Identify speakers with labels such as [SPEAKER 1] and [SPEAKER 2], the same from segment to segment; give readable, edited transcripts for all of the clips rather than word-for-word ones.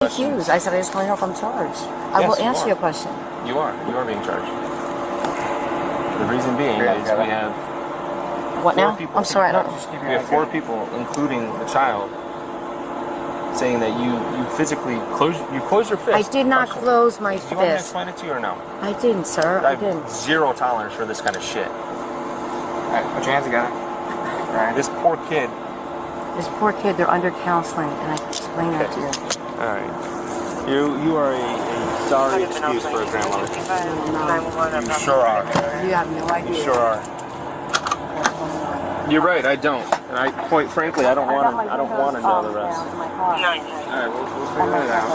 [SPEAKER 1] Confused. I said I just want to know if I'm charged. I will answer your question.
[SPEAKER 2] You are being charged. The reason being is we have
[SPEAKER 1] what now?
[SPEAKER 2] people,
[SPEAKER 1] I'm sorry, I don't.
[SPEAKER 2] We have 4 people, including the child, saying that you physically closed your fist.
[SPEAKER 1] I did not close my fist.
[SPEAKER 2] Do you want me to explain it to you or no?
[SPEAKER 1] I didn't, sir. I didn't.
[SPEAKER 2] have zero tolerance for this kind of shit.
[SPEAKER 3] Alright, put your hands together. Alright.
[SPEAKER 2] This poor kid.
[SPEAKER 1] They're under counseling, and I can explain that to you.
[SPEAKER 2] Alright. You are a sorry excuse for a grandmother. You sure are.
[SPEAKER 1] You have no idea.
[SPEAKER 2] You sure are. You're right, I don't. And quite frankly, I don't want to know the rest. Alright, we'll figure it out.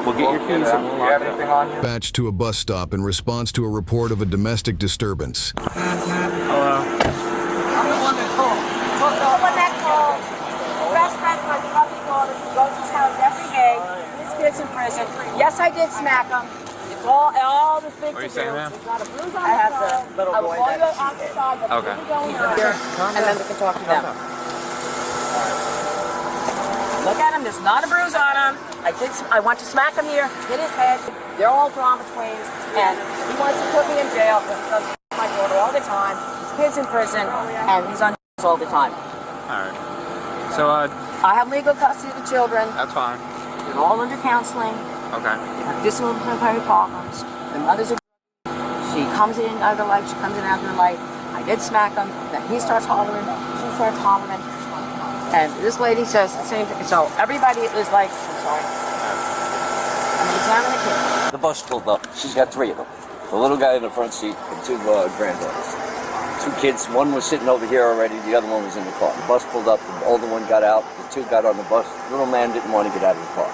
[SPEAKER 2] We'll get your keys and we'll have anything on you.
[SPEAKER 4] Dispatched to a bus stop in response to a report of a domestic disturbance.
[SPEAKER 2] Hello.
[SPEAKER 5] I'm the one that called. Best friend of my puppy daughter who goes to his house every day. His kid's in prison. Yes, I did smack him. It's all this big.
[SPEAKER 2] What are you saying, ma'am?
[SPEAKER 5] I have the little boy that's on the side.
[SPEAKER 2] Okay.
[SPEAKER 5] And then we can talk to them. Look at him. There's not a bruise on him. I want to smack him here, hit his head. They're all drama twins, and he wants to put me in jail because my daughter all the time. His kid's in prison, and he's on all the time.
[SPEAKER 2] All right. So,
[SPEAKER 5] I have legal custody of the children.
[SPEAKER 2] that's fine.
[SPEAKER 5] They're all under counseling.
[SPEAKER 2] Okay.
[SPEAKER 5] They have disciplinary problems. The mother's a she comes in out of the light. She comes in out of the light. I did smack him. Then he starts hollering. She starts hollering. And this lady says the same thing. So everybody is like, I'm sorry. I'm examining the kid.
[SPEAKER 6] The bus pulled up. She's got 3 of them. The little guy in the front seat and 2 granddaughters. 2 kids. One was sitting over here already. The other one was in the car. The bus pulled up. The older one got out. The 2 got on the bus. The little man didn't want to get out of the car.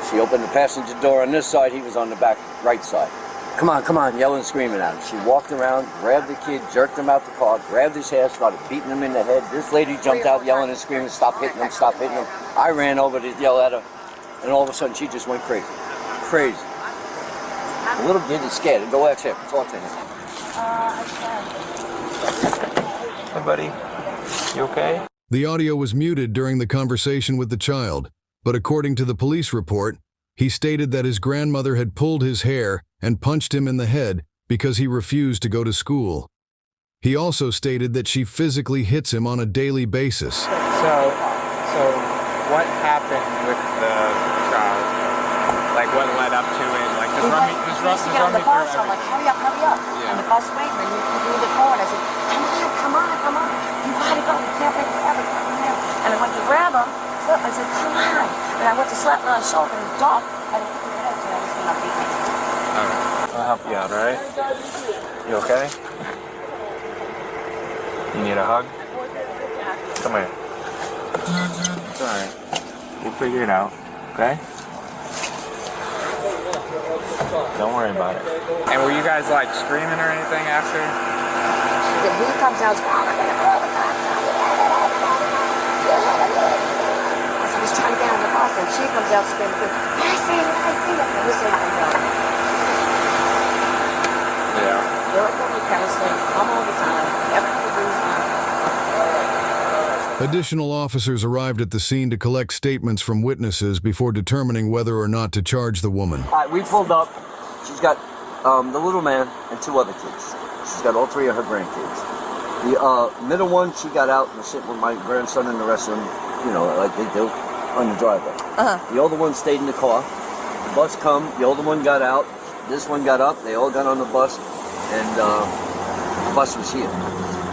[SPEAKER 6] She opened the passenger door on this side. He was on the back right side. Come on, yelling and screaming at him. She walked around, grabbed the kid, jerked him out the car, grabbed his hair, started beating him in the head. This lady jumped out yelling and screaming, stop hitting him, stop hitting him. I ran over to yell at her, and all of a sudden she just went crazy. Crazy. The little kid is scared. Go ask him. Talk to him.
[SPEAKER 2] Hey, buddy. You okay?
[SPEAKER 4] The audio was muted during the conversation with the child, but according to the police report, he stated that his grandmother had pulled his hair and punched him in the head because he refused to go to school. He also stated that she physically hits him on a daily basis.
[SPEAKER 3] So what happened with the child? Like, what led up to it? Like, just run me through
[SPEAKER 5] I'm like, hurry up.
[SPEAKER 3] Yeah.
[SPEAKER 5] And the bus waiting, and you do the phone. I said, come on. You gotta go. You can't wait forever. And I went to grab him. So I said, come on. And I went to slap him on the shoulder and dog. I didn't put your head, so I was going to beat him.
[SPEAKER 2] Alright. I'll help you out, alright? You okay? You need a hug? Come here. It's alright. We'll figure it out, okay? Don't worry about it.
[SPEAKER 3] And were you guys like screaming or anything after?
[SPEAKER 5] Then he comes out, so he's trying to get on the bus, and she comes out screaming, I see it. And he's saying,
[SPEAKER 2] Yeah.
[SPEAKER 5] they're at the counseling, come all the time, everything.
[SPEAKER 4] Additional officers arrived at the scene to collect statements from witnesses before determining whether or not to charge the woman.
[SPEAKER 6] All right, we pulled up. She's got the little man and 2 other kids. She's got all 3 of her grandkids. The middle one, she got out and was sitting with my grandson and the rest of them, you know, like they do, on the driveway. The older one stayed in the car. The bus come, the older one got out. This one got up. They all got on the bus, and the bus was here.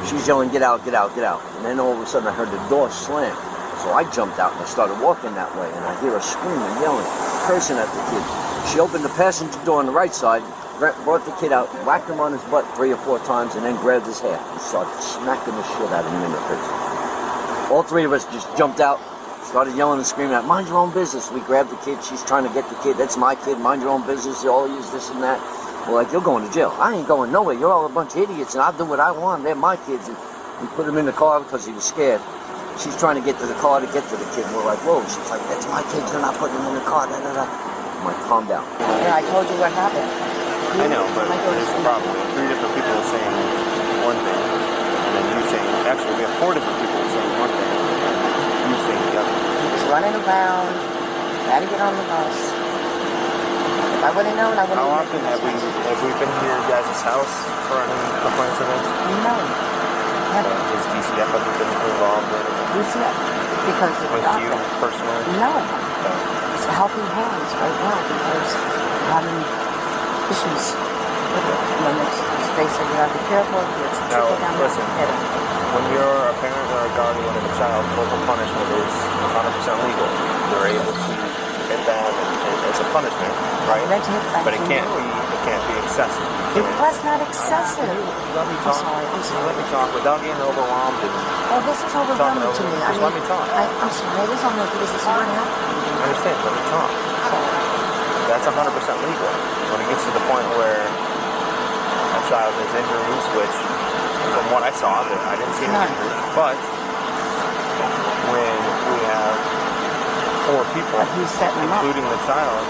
[SPEAKER 6] She's yelling, get out. And then all of a sudden I heard the door slam. So I jumped out and I started walking that way, and I hear her screaming, yelling, cursing at the kid. She opened the passenger door on the right side, brought the kid out, whacked him on his butt 3 or 4 times, and then grabbed his hair and started smacking the shit out of him in the face. All 3 of us just jumped out, started yelling and screaming out, mind your own business. We grabbed the kid. She's trying to get the kid. That's my kid. Mind your own business. They all use this and that. We're like, you're going to jail. I ain't going nowhere. You're all a bunch of idiots, and I'll do what I want. They're my kids. And We put him in the car because he was scared. She's trying to get to the car to get to the kid. We're like, whoa. She's like, that's my kid. You're not putting him in the car. Da, da, da. I'm like, calm down.
[SPEAKER 5] Yeah, I told you what happened.
[SPEAKER 3] I know, but here's the problem. Three different people saying one thing, and then you saying, actually, we have four different people saying one thing, and you saying the other.
[SPEAKER 5] He was running around. Had to get on the bus. If I would have known, I would have.
[SPEAKER 3] How often have we been to your guys' house for any complaints of this?
[SPEAKER 5] No. Never.
[SPEAKER 3] Has DCF ever been involved in it?
[SPEAKER 5] DCF. Because of the
[SPEAKER 3] With you
[SPEAKER 5] doctor.
[SPEAKER 3] personally?
[SPEAKER 5] No. It's helping hands right now because we're having issues with it. And then they say you have to be careful.
[SPEAKER 3] Now, listen, when you're a parent or a guardian of a child, corporal punishment is 100% legal. You're able to hit that as a punishment, right? But it can't be excessive.
[SPEAKER 5] It was not excessive.
[SPEAKER 3] Let me talk. Let me talk without getting overwhelmed.
[SPEAKER 5] Oh, this is overwhelming to me.
[SPEAKER 3] Just let me talk.
[SPEAKER 5] I'm sorry, it is overwhelming because this is what happened.
[SPEAKER 3] I understand. Let me talk. That's 100% legal. When it gets to the point where a child has injuries, which from what I saw, I didn't see any injuries, but when we have four people, including the child,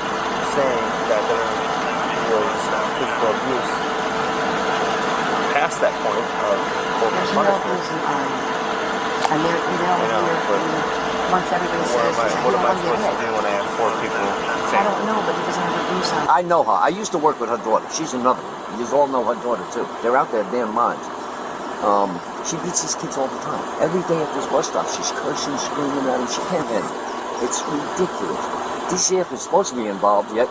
[SPEAKER 3] saying that there was physical abuse past that point of corporal punishment.
[SPEAKER 5] And they're, once everybody says,
[SPEAKER 3] what am I supposed to do when I have four people saying?
[SPEAKER 5] I don't know, but he doesn't have abuse on.
[SPEAKER 6] I know her. I used to work with her daughter. She's another one. You all know her daughter too. They're out there damn minds. She beats these kids all the time. Every day at this bus stop, she's cursing, screaming at them. She can't hit them. It's ridiculous. DCF is supposed to be involved, yet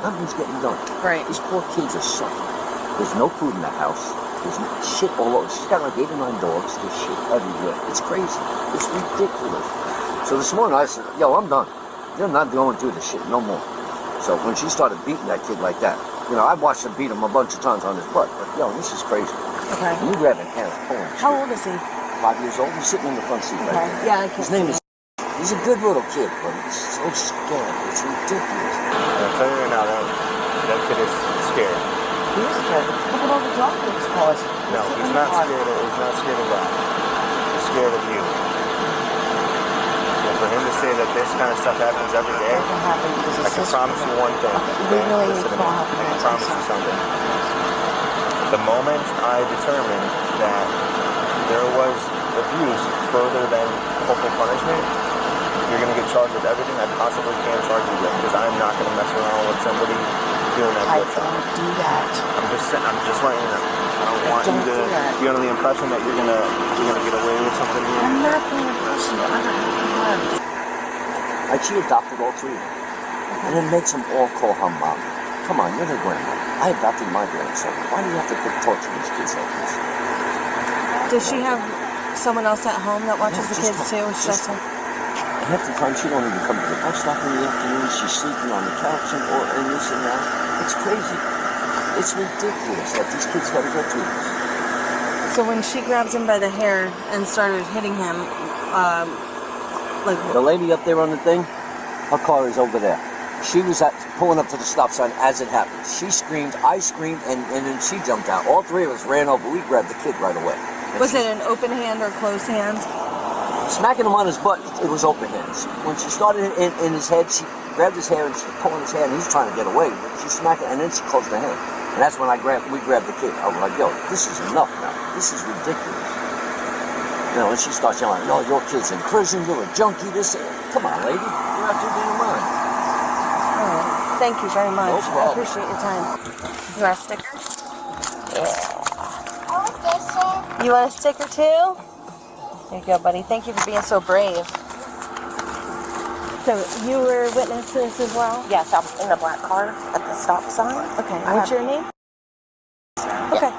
[SPEAKER 6] nothing's getting done.
[SPEAKER 5] Right.
[SPEAKER 6] These poor kids are suffering. There's no food in the house. There's shit all over. She's got like 8 or 9 dogs. There's shit everywhere. It's crazy. It's ridiculous. So this morning I said, yo, I'm done. You're not going through this shit no more. So when she started beating that kid like that, I've watched her beat him a bunch of times on his butt, but yo, this is crazy.
[SPEAKER 5] Okay.
[SPEAKER 6] You grabbing hands, pulling shit.
[SPEAKER 5] How old is he?
[SPEAKER 6] 5 years old. He's sitting in the front seat right there.
[SPEAKER 5] Yeah, I can
[SPEAKER 6] His name is. He's a good little kid, but he's so scared. It's ridiculous.
[SPEAKER 3] I'll tell you right now, that kid is scared.
[SPEAKER 5] He is scared. Look at all the drug that's caused.
[SPEAKER 3] No, he's not scared of that. He's scared of you. And for him to say that this kind of stuff happens every day,
[SPEAKER 5] It doesn't happen because
[SPEAKER 3] I can promise you one thing.
[SPEAKER 5] We really need
[SPEAKER 3] Listen
[SPEAKER 5] to
[SPEAKER 3] to me.
[SPEAKER 5] help
[SPEAKER 3] I can promise you something. The moment I determined that there was abuse further than corporal punishment, you're going to get charged with everything I possibly can charge you with, because I'm not going to mess around with somebody doing that.
[SPEAKER 5] I don't do that.
[SPEAKER 3] I'm just letting you know. I don't want you to be under the impression that you're gonna get away with something here.
[SPEAKER 5] I'm not going to push you under the
[SPEAKER 6] Like she adopted all 3 of them. And it makes them all call her mom. Come on, you're the grandma. I adopted my grandson. Why do you have to put torture these kids like this?
[SPEAKER 7] Does she have someone else at home that watches the kids too? It's just her?
[SPEAKER 6] Half the time she don't even come to the bus stop in the afternoon. She's sleeping on the couch and this and that. It's crazy. It's ridiculous that these kids gotta go through this.
[SPEAKER 7] So when she grabs him by the hair and started hitting him,
[SPEAKER 6] The lady up there on the thing, her car is over there. She was pulling up to the stop sign as it happened. She screamed, I screamed, and then she jumped out. All 3 of us ran over. We grabbed the kid right away.
[SPEAKER 7] was it an open hand or closed hand?
[SPEAKER 6] Smacking him on his butt, it was open hands. When she started in his head, she grabbed his hair and she's pulling his hair, and he's trying to get away. She smacked it, and then she closed her hand. And that's when we grabbed the kid. I was like, yo, this is enough now. This is ridiculous. And she starts yelling, no, your kid's in prison, you're a junkie, this. Come on, lady. You're out your damn mind.
[SPEAKER 7] All right. Thank you very much.
[SPEAKER 6] No problem.
[SPEAKER 7] I appreciate your time. You want a sticker? Yeah. You want a sticker too? There you go, buddy. Thank you for being so brave. So you were witness to this as well?
[SPEAKER 5] Yes, I'm in the black car at the stop sign.
[SPEAKER 7] Okay. What's your name? Okay.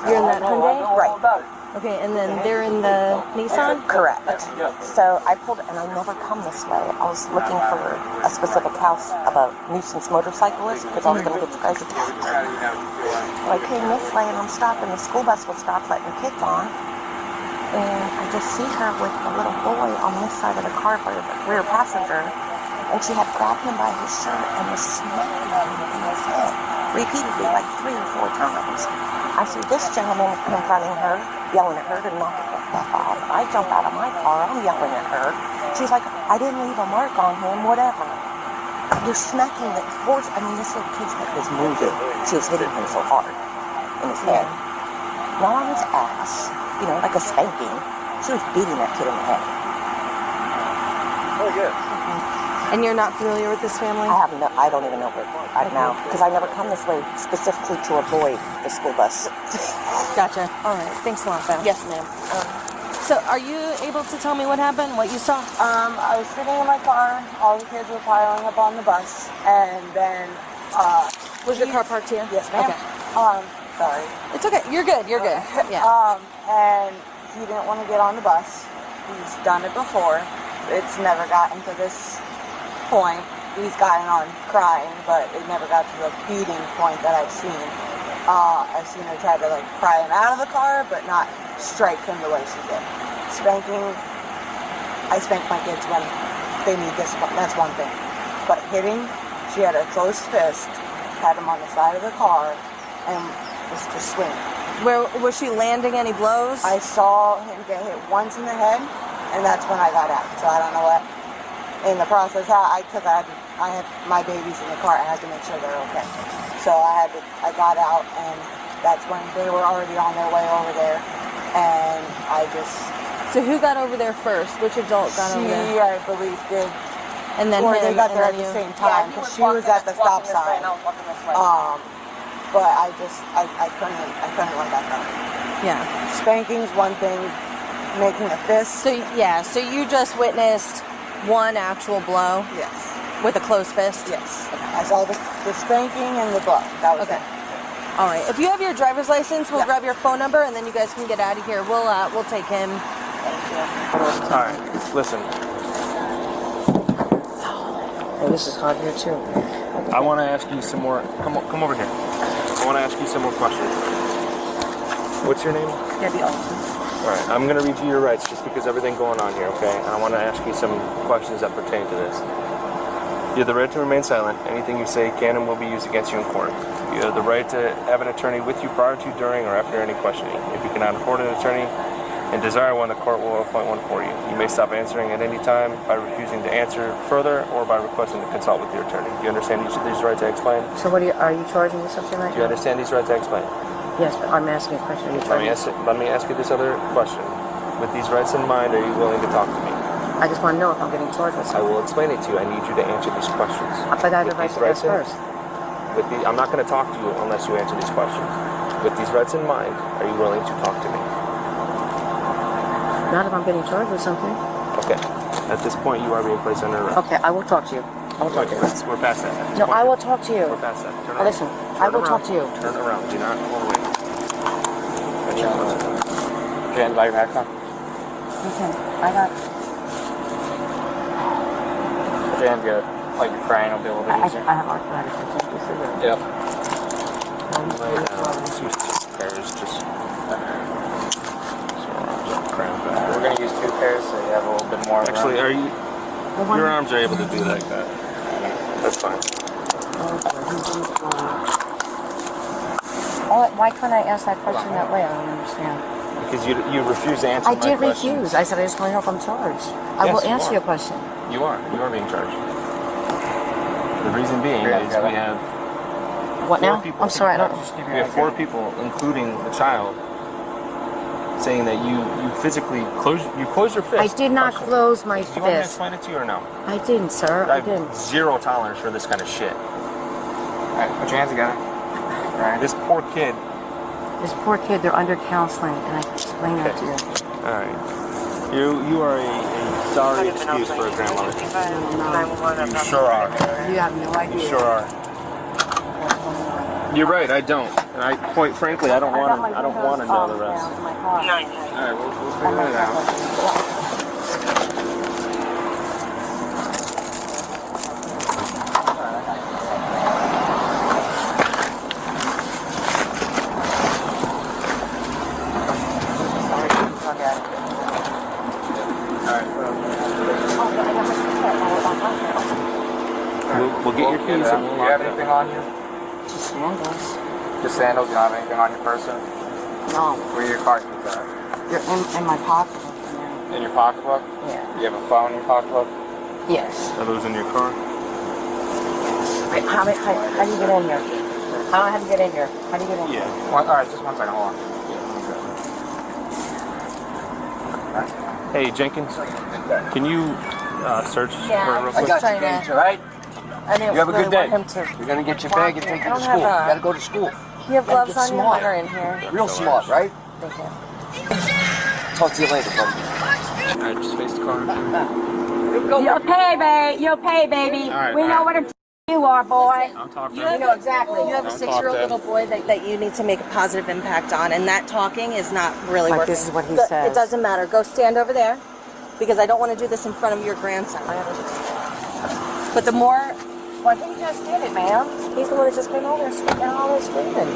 [SPEAKER 5] You're in that Hyundai? Right.
[SPEAKER 7] Okay, and then they're in the Nissan?
[SPEAKER 5] Correct. So I pulled, and I never come this way. I was looking for a specific house of a nuisance motorcyclist because I was going to get you guys a tag. So I came this way, and I'm stopping. The school bus was stopped letting kids on. And I just see her with a little boy on this side of the car for the rear passenger. And she had grabbed him by his shirt and was smacking him in his head repeatedly, like 3 or 4 times.
[SPEAKER 8] I see this gentleman confronting her, yelling at her to knock the fuck off. I jump out of my car, I'm yelling at her. She's like, I didn't leave a mark on him, whatever. You're smacking the horse. I mean, this little kid's head was moving. She was hitting him so hard in his head. Not on his ass, you know, like a spanking. She was beating that kid in the head.
[SPEAKER 3] Oh, yeah.
[SPEAKER 7] And you're not familiar with this family?
[SPEAKER 8] I don't even know where I now, because I never come this way specifically to avoid the school bus.
[SPEAKER 7] Gotcha. All right. Thanks a lot, Beth.
[SPEAKER 8] Yes, ma'am.
[SPEAKER 7] So, are you able to tell me what happened? What you saw?
[SPEAKER 9] I was sitting in my car. All the kids were piling up on the bus, and then
[SPEAKER 7] Was your car parked here?
[SPEAKER 9] Yes, ma'am.
[SPEAKER 7] Okay.
[SPEAKER 9] Sorry.
[SPEAKER 7] It's okay. You're good. You're good. Yeah.
[SPEAKER 9] And he didn't want to get on the bus. He's done it before. It's never gotten to this point. He's gotten on crying, but it never got to the beating point that I've seen. I've seen her try to like pry him out of the car, but not strike him the way she did. Spanking, I spank my kids when they need discipline. That's one thing. But hitting, she had a closed fist, had him on the side of the car, and was just swinging.
[SPEAKER 7] Where was she landing any blows?
[SPEAKER 9] I saw him get hit once in the head, and that's when I got out. So I don't know what. In the process, I had my babies in the car. I had to make sure they're okay. So I got out, and that's when they were already on their way over there, and I just.
[SPEAKER 7] So who got over there first? Which adult got over there?
[SPEAKER 9] She, I believe, did.
[SPEAKER 7] And then
[SPEAKER 9] or
[SPEAKER 7] him,
[SPEAKER 9] they got there at
[SPEAKER 7] and
[SPEAKER 9] the
[SPEAKER 7] then
[SPEAKER 9] same time because she was at the stop sign. But I couldn't run back up.
[SPEAKER 7] Yeah.
[SPEAKER 9] Spanking's one thing. Making a fist.
[SPEAKER 7] So yeah. So you just witnessed one actual blow.
[SPEAKER 9] Yes.
[SPEAKER 7] With a closed fist.
[SPEAKER 9] Yes. I saw the spanking and the blow. That was
[SPEAKER 7] Okay.
[SPEAKER 9] it.
[SPEAKER 7] All right. If you have your driver's license, we'll grab your phone number, and then you guys can get out of here. We'll take him.
[SPEAKER 9] Thank you.
[SPEAKER 3] All right, listen.
[SPEAKER 5] Oh, this is hot here too.
[SPEAKER 3] I want to ask you some more. Come over here. I want to ask you some more questions. What's your name?
[SPEAKER 5] Debbie Olson.
[SPEAKER 3] All right, I'm going to read you your rights just because everything going on here, okay? And I want to ask you some questions that pertain to this. You have the right to remain silent. Anything you say can and will be used against you in court. You have the right to have an attorney with you prior to, during, or after any questioning. If you cannot afford an attorney and desire one, the court will appoint one for you. You may stop answering at any time by refusing to answer further or by requesting to consult with your attorney. Do you understand these rights I explained?
[SPEAKER 5] So are you charging me something right
[SPEAKER 3] Do you
[SPEAKER 5] now?
[SPEAKER 3] understand these rights I explained?
[SPEAKER 5] Yes, but I'm asking a question. Are you charging me?
[SPEAKER 3] Let me ask you this other question. With these rights in mind, are you willing to talk to me?
[SPEAKER 5] I just want to know if I'm getting charged with
[SPEAKER 3] I
[SPEAKER 5] something.
[SPEAKER 3] will explain it to you. I need you to answer these questions.
[SPEAKER 5] But I have the right to ask first.
[SPEAKER 3] I'm not going to talk to you unless you answer these questions. With these rights in mind, are you willing to talk to me?
[SPEAKER 5] Not if I'm getting charged with something.
[SPEAKER 3] Okay. At this point, you are being placed under arrest.
[SPEAKER 5] Okay, I will talk to you. I will talk to you.
[SPEAKER 3] We're past that. At this
[SPEAKER 5] No,
[SPEAKER 3] point,
[SPEAKER 5] I will talk to you.
[SPEAKER 3] We're past that. Turn around.
[SPEAKER 5] Listen, I will talk to you.
[SPEAKER 3] Turn around. Do not pull away.
[SPEAKER 2] Jan, buy your backpack.
[SPEAKER 5] Okay, I got.
[SPEAKER 2] Jan, good. Like you're crying, it'll be a little bit easier.
[SPEAKER 5] I have arthritis. I can't do cigarettes.
[SPEAKER 2] Yep.
[SPEAKER 3] Let's use two pairs. Just cramp back.
[SPEAKER 2] We're gonna use 2 pairs so you have a little bit more.
[SPEAKER 3] Actually, are you? Your arms are able to do like that. That's fine.
[SPEAKER 5] Why can't I ask that question that way? I don't understand.
[SPEAKER 3] Because you refuse to answer
[SPEAKER 5] I
[SPEAKER 3] my
[SPEAKER 5] did
[SPEAKER 3] questions.
[SPEAKER 5] refuse. I said I just want to know if I'm charged. I will
[SPEAKER 3] Yes, you
[SPEAKER 5] answer
[SPEAKER 3] are.
[SPEAKER 5] your question.
[SPEAKER 3] You are being charged. The reason being is we have
[SPEAKER 5] What
[SPEAKER 3] four
[SPEAKER 5] now?
[SPEAKER 3] people.
[SPEAKER 5] I'm sorry, I don't.
[SPEAKER 3] We have 4 people, including the child, saying that you physically closed your fist.
[SPEAKER 5] I did not
[SPEAKER 3] Question.
[SPEAKER 5] close my
[SPEAKER 3] Do you want me to
[SPEAKER 5] fist.
[SPEAKER 3] explain it to you or no?
[SPEAKER 5] I didn't, sir. I
[SPEAKER 3] have
[SPEAKER 5] didn't.
[SPEAKER 3] zero tolerance for this kind of shit.
[SPEAKER 2] Alright, put your hands together. Alright.
[SPEAKER 3] This poor kid.
[SPEAKER 1] This poor kid, they're under counseling, and I explained that to you.
[SPEAKER 3] All right. You are a sorry excuse for a grandmother. You sure are.
[SPEAKER 1] You have no idea.
[SPEAKER 3] You sure are. You're right. I don't. And I, quite frankly, I don't want to know the rest. All right. We'll figure it out. We'll get your keys.
[SPEAKER 2] Do you have anything on you?
[SPEAKER 5] Just sandals.
[SPEAKER 3] The sandals, you don't have anything on your person?
[SPEAKER 5] No,
[SPEAKER 3] Where are your car keys at?
[SPEAKER 5] they're in my pocket.
[SPEAKER 3] In your pocketbook?
[SPEAKER 5] Yeah.
[SPEAKER 3] You have a phone in your pocketbook?
[SPEAKER 5] Yes.
[SPEAKER 2] Are those in your car?
[SPEAKER 5] Wait, how do you get in here? I don't know how to get in here. How do you get in here?
[SPEAKER 2] Yeah.
[SPEAKER 3] Alright, just 1 second, hold on. Hey, Jenkins, can you search for
[SPEAKER 7] Yeah,
[SPEAKER 3] real
[SPEAKER 6] I
[SPEAKER 3] quick?
[SPEAKER 6] got
[SPEAKER 7] Trying
[SPEAKER 6] you,
[SPEAKER 7] to-
[SPEAKER 6] James, all right?
[SPEAKER 7] I didn't
[SPEAKER 6] You have a
[SPEAKER 7] really
[SPEAKER 6] good day.
[SPEAKER 7] want him to.
[SPEAKER 6] You're gonna get your bag and take
[SPEAKER 7] I
[SPEAKER 6] you to
[SPEAKER 7] don't
[SPEAKER 6] school. You
[SPEAKER 7] have a-
[SPEAKER 6] gotta go to school.
[SPEAKER 7] You have gloves
[SPEAKER 6] Get
[SPEAKER 7] on your
[SPEAKER 6] smart.
[SPEAKER 7] hair in here.
[SPEAKER 6] Real smart, right?
[SPEAKER 7] Thank you.
[SPEAKER 6] Talk to you later, buddy.
[SPEAKER 3] Alright, just face the car.
[SPEAKER 5] You'll pay, babe. You'll pay, baby.
[SPEAKER 3] All right,
[SPEAKER 5] We
[SPEAKER 3] all
[SPEAKER 5] know
[SPEAKER 3] right.
[SPEAKER 5] what you are, boy.
[SPEAKER 3] I'm talking.
[SPEAKER 5] You know exactly.
[SPEAKER 7] You have a
[SPEAKER 3] Don't
[SPEAKER 7] 6-year-old
[SPEAKER 3] talk
[SPEAKER 7] little boy that you need to make a positive impact on, and that talking is not really
[SPEAKER 1] Like,
[SPEAKER 7] working.
[SPEAKER 1] this is what he
[SPEAKER 7] It
[SPEAKER 1] says.
[SPEAKER 7] doesn't matter. Go stand over there, because I don't want to do this in front of your grandson. But the more,
[SPEAKER 5] Well, he just did it, man.
[SPEAKER 7] he's the one that just came over and screaming all this screaming.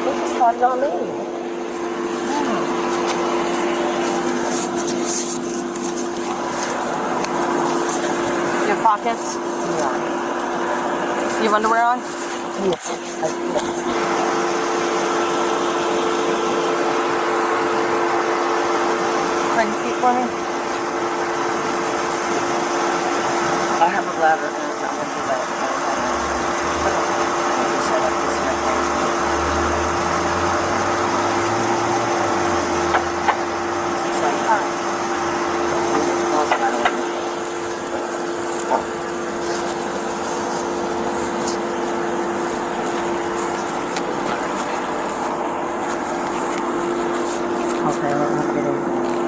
[SPEAKER 7] He just started on me.
[SPEAKER 5] Your pockets? You have underwear on?
[SPEAKER 7] Spread your feet for me.
[SPEAKER 5] I have a bladder. I'm gonna do that. It's like, all right. Okay, let me get in.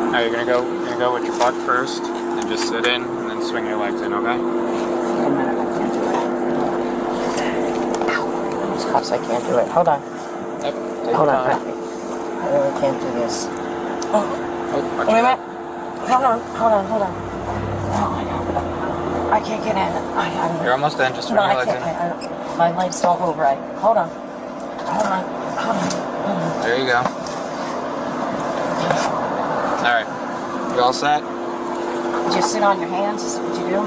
[SPEAKER 3] Alright, you're gonna go with your butt first, and just sit in, and then swing your legs in, okay?
[SPEAKER 5] Wait a minute, I can't do it. Ow. These cuffs, I can't do it. Hold on.
[SPEAKER 3] Yep. Take
[SPEAKER 5] Hold
[SPEAKER 3] your
[SPEAKER 5] on.
[SPEAKER 3] time.
[SPEAKER 5] I really can't do this.
[SPEAKER 3] Oh, watch
[SPEAKER 5] Wait a
[SPEAKER 3] your
[SPEAKER 5] minute.
[SPEAKER 3] head.
[SPEAKER 5] Hold on. Oh, I know. I can't get in. I don't
[SPEAKER 3] You're almost in. Just swing
[SPEAKER 5] No,
[SPEAKER 3] your
[SPEAKER 5] I
[SPEAKER 3] legs
[SPEAKER 5] can't.
[SPEAKER 3] in.
[SPEAKER 5] My legs don't move right. Hold on.
[SPEAKER 3] There you go. Alright. You all set?
[SPEAKER 5] Just sit on your hands. Is what you do?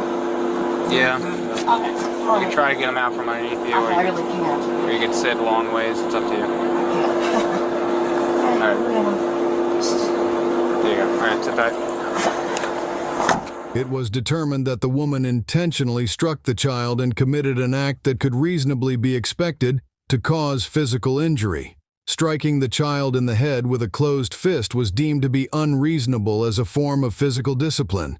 [SPEAKER 3] Yeah.
[SPEAKER 5] Okay.
[SPEAKER 3] You can try to get them out from underneath you,
[SPEAKER 5] I
[SPEAKER 3] or you,
[SPEAKER 5] really can't.
[SPEAKER 3] or you can sit long ways. It's up to you. Alright. There you go. Alright, sit tight.
[SPEAKER 4] It was determined that the woman intentionally struck the child and committed an act that could reasonably be expected to cause physical injury. Striking the child in the head with a closed fist was deemed to be unreasonable as a form of physical discipline.